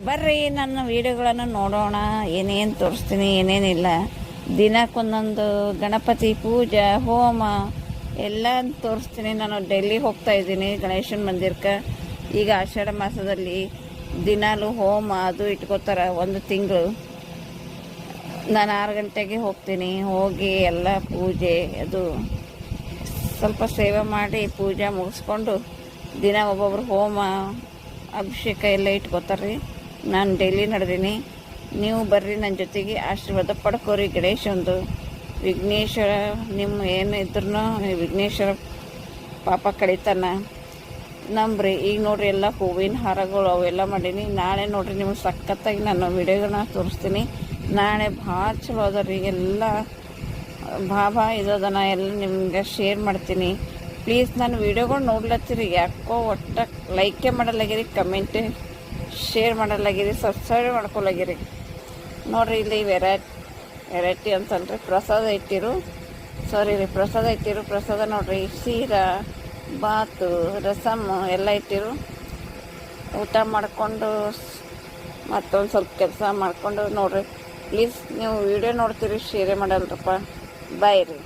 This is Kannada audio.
ಬರ್ರಿ ನನ್ನ ವಿಡಿಯೋಗಳನ್ನು ನೋಡೋಣ. ಏನೇನು ತೋರಿಸ್ತೀನಿ ಏನೇನಿಲ್ಲ. ದಿನಕ್ಕೊಂದೊಂದು ಗಣಪತಿ ಪೂಜೆ ಹೋಮ ಎಲ್ಲ ತೋರಿಸ್ತೀನಿ. ನಾನು ಡೆಲ್ಲಿ ಹೋಗ್ತಾ ಇದ್ದೀನಿ ಗಣೇಶನ ಮಂದಿರಕ್ಕೆ. ಈಗ ಆಷಾಢ ಮಾಸದಲ್ಲಿ ದಿನಾಲು ಹೋಮ ಅದು ಇಟ್ಕೋತಾರೆ 1 ತಿಂಗಳು. ನಾನು 6 ಗಂಟೆಗೆ ಹೋಗ್ತೀನಿ. ಹೋಗಿ ಎಲ್ಲ ಪೂಜೆ ಅದು ಸ್ವಲ್ಪ ಸೇವೆ ಮಾಡಿ ಪೂಜೆ ಮುಗಿಸ್ಕೊಂಡು ದಿನ ಒಬ್ಬೊಬ್ರು ಹೋಮ ಅಭಿಷೇಕ ಎಲ್ಲ ಇಟ್ಕೋತಾರೆ. ನಾನು ಡೈಲಿ ನಡೆದೀನಿ. ನೀವು ಬರ್ರಿ ನನ್ನ ಜೊತೆಗೆ, ಆಶೀರ್ವಾದ ಪಡ್ಕೋರಿ. ಗಣೇಶಂದು ವಿಘ್ನೇಶ್ವರ ನಿಮ್ಮ ಏನು ಇದ್ರೂ ವಿಘ್ನೇಶ್ವರ ಪಾಪ ಕಡಿತಾನ ನಂಬ್ರಿ. ಈಗ ನೋಡ್ರಿ ಎಲ್ಲ ಹೂವಿನ ಹಾರಗಳು ಅವೆಲ್ಲ ಮಾಡೀನಿ. ನಾಳೆ ನೋಡ್ರಿ ನಿಮ್ಗೆ ಸಖತ್ತಾಗಿ ನಾನು ವಿಡಿಯೋಗಳನ್ನ ತೋರಿಸ್ತೀನಿ. ನಾಳೆ ಭಾಳ ಚಲೋ ಅದ ರೀ. ಎಲ್ಲ ಭಾಭಾ ಇದನ್ನ ಎಲ್ಲ ನಿಮ್ಗೆ ಶೇರ್ ಮಾಡ್ತೀನಿ. ಪ್ಲೀಸ್ ನಾನು ವಿಡಿಯೋಗಳು ನೋಡ್ಲತ್ತೀರಿ, ಯಾಕೋ ಒಟ್ಟ ಲೈಕೇ ಮಾಡಲಾಗಿರಿ, ಕಮೆಂಟ್ ಶೇರ್ ಮಾಡಲಾಗಿರಿ, ಸಬ್ಸ್ಕ್ರೈಬ್ ಮಾಡ್ಕೊಲಾಗಿರಿ. ನೋಡಿರಿ ಇಲ್ಲಿ ವೆರೈಟಿ ಅಂತಂದ್ರೆ ಪ್ರಸಾದ ಇಟ್ಟಿರು. ಸಾರಿ ರೀ, ಪ್ರಸಾದ ಇಟ್ಟಿರು. ಪ್ರಸಾದ ನೋಡ್ರಿ, ಸೀರಾ ಬಾತು ರಸಮ್ಮು ಎಲ್ಲ ಇಟ್ಟಿರು. ಊಟ ಮಾಡಿಕೊಂಡು ಮತ್ತೊಂದು ಸ್ವಲ್ಪ ಕೆಲಸ ಮಾಡಿಕೊಂಡು ನೋಡ್ರಿ. ಪ್ಲೀಸ್ ನೀವು ವಿಡಿಯೋ ನೋಡ್ತೀರಿ, ಶೇರ್ ಮಾಡಲ್ರಪ್ಪ. ಬಾಯ್ ರೀ.